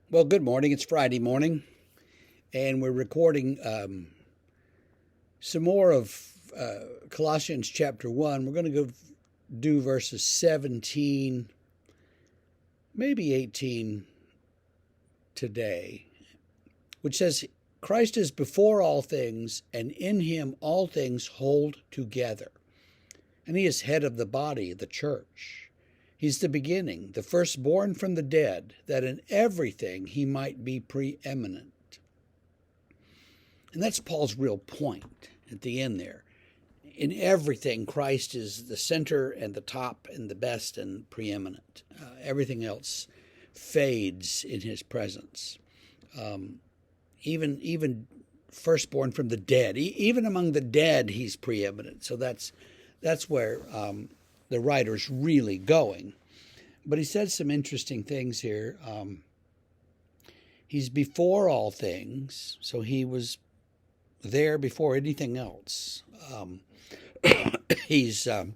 Well, good morning. It's Friday morning, and we're recording some more of Colossians chapter 1. We're going to go do verses 17, maybe 18 today, which says, Christ is before all things, and in him all things hold together. And he is head of the body, the church. He's the beginning, the firstborn from the dead, that in everything he might be preeminent. And that's Paul's real point at the end there. In everything, Christ is the center and the top and the best and preeminent. Everything else fades in his presence. Even firstborn from the dead, even among the dead, he's preeminent. So that's where the writer's really going. But he said some interesting things here. He's before all things, so he was there before anything else. He's, the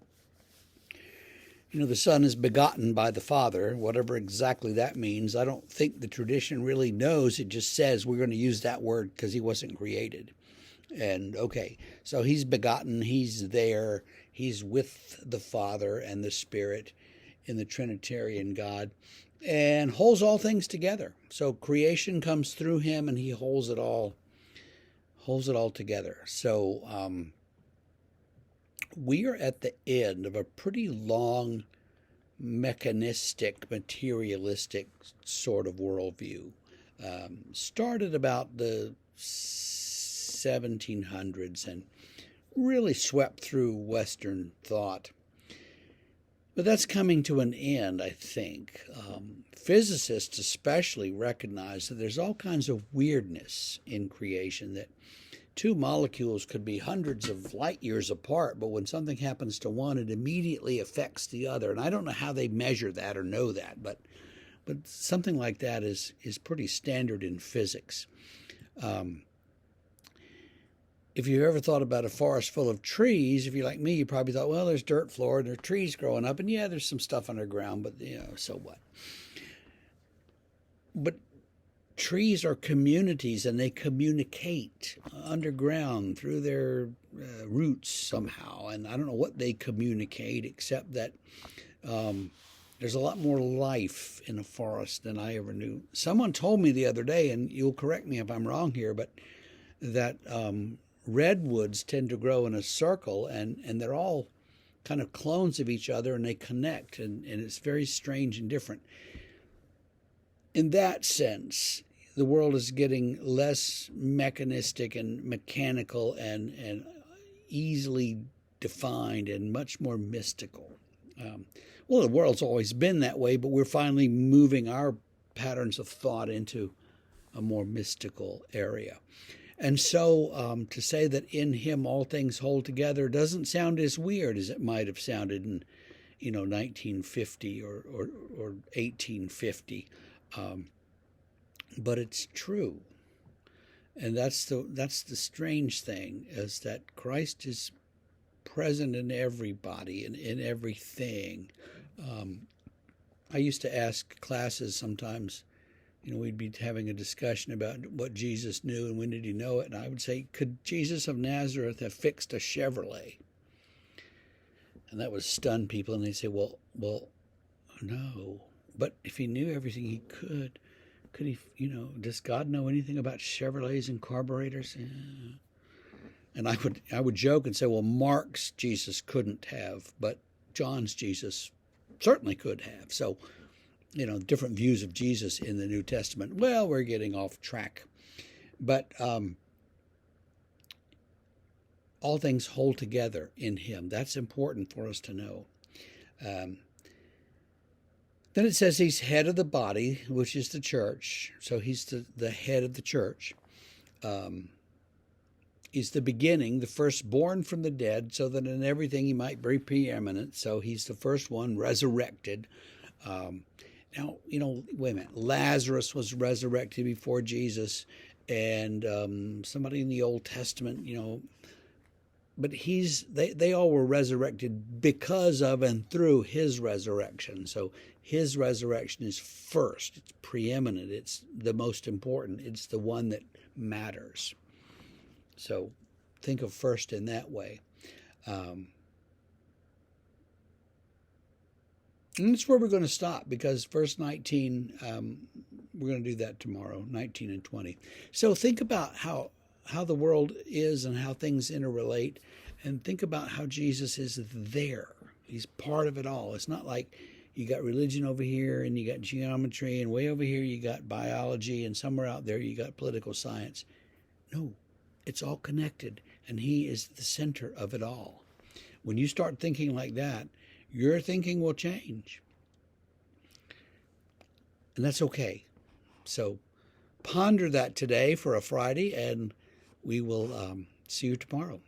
Son is begotten by the Father, whatever exactly that means. I don't think the tradition really knows. It just says we're going to use that word because he wasn't created. And okay, so he's begotten, he's there, he's with the Father and the Spirit in the Trinitarian God, and holds all things together. So creation comes through him, and he holds it all together. So we are at the end of a pretty long, mechanistic, materialistic sort of worldview. Started about the 1700s and really swept through Western thought. But that's coming to an end, I think. Physicists especially recognize that there's all kinds of weirdness in creation, that two molecules could be hundreds of light years apart, but when something happens to one, it immediately affects the other. And I don't know how they measure that or know that, but something like that is pretty standard in physics. If you ever thought about a forest full of trees, if you're like me, you probably thought, well, there's dirt floor and there are trees growing up, and yeah, there's some stuff underground, but so what? But trees are communities, and they communicate underground through their roots somehow. And I don't know what they communicate, except that there's a lot more life in a forest than I ever knew. Someone told me the other day, and you'll correct me if I'm wrong here, but that redwoods tend to grow in a circle, and they're all kind of clones of each other, and they connect, and it's very strange and different. In that sense, the world is getting less mechanistic and mechanical and easily defined and much more mystical. Well, the world's always been that way, but we're finally moving our patterns of thought into a more mystical area. And so to say that in him all things hold together doesn't sound as weird as it might have sounded in 1950 or 1850. But it's true. And that's the strange thing, is that Christ is present in everybody and in everything. I used to ask classes sometimes, we'd be having a discussion about what Jesus knew and when did he know it. And I would say, could Jesus of Nazareth have fixed a Chevrolet? And that would stun people. And they'd say, well, no. But if he knew everything he could he, does God know anything about Chevrolets and carburetors? Yeah. And I would joke and say, well, Mark's Jesus couldn't have, but John's Jesus certainly could have. So, different views of Jesus in the New Testament. Well, we're getting off track. But all things hold together in him. That's important for us to know. Then it says he's head of the body, which is the church. So he's the head of the church. He's the beginning, the firstborn from the dead, so that in everything he might be preeminent. So he's the first one resurrected. Now, wait a minute. Lazarus was resurrected before Jesus, and somebody in the Old Testament, but they all were resurrected because of and through his resurrection. So his resurrection is first. It's preeminent. It's the most important. It's the one that matters. So think of first in that way. And that's where we're going to stop, because verse 19, we're going to do that tomorrow, 19 and 20. So think about how the world is and how things interrelate, and think about how Jesus is there. He's part of it all. It's not like you got religion over here and you got geometry, and way over here you got biology, and somewhere out there you got political science. No, it's all connected, and he is the center of it all. When you start thinking like that, your thinking will change. And that's okay. So ponder that today for a Friday, and we will see you tomorrow.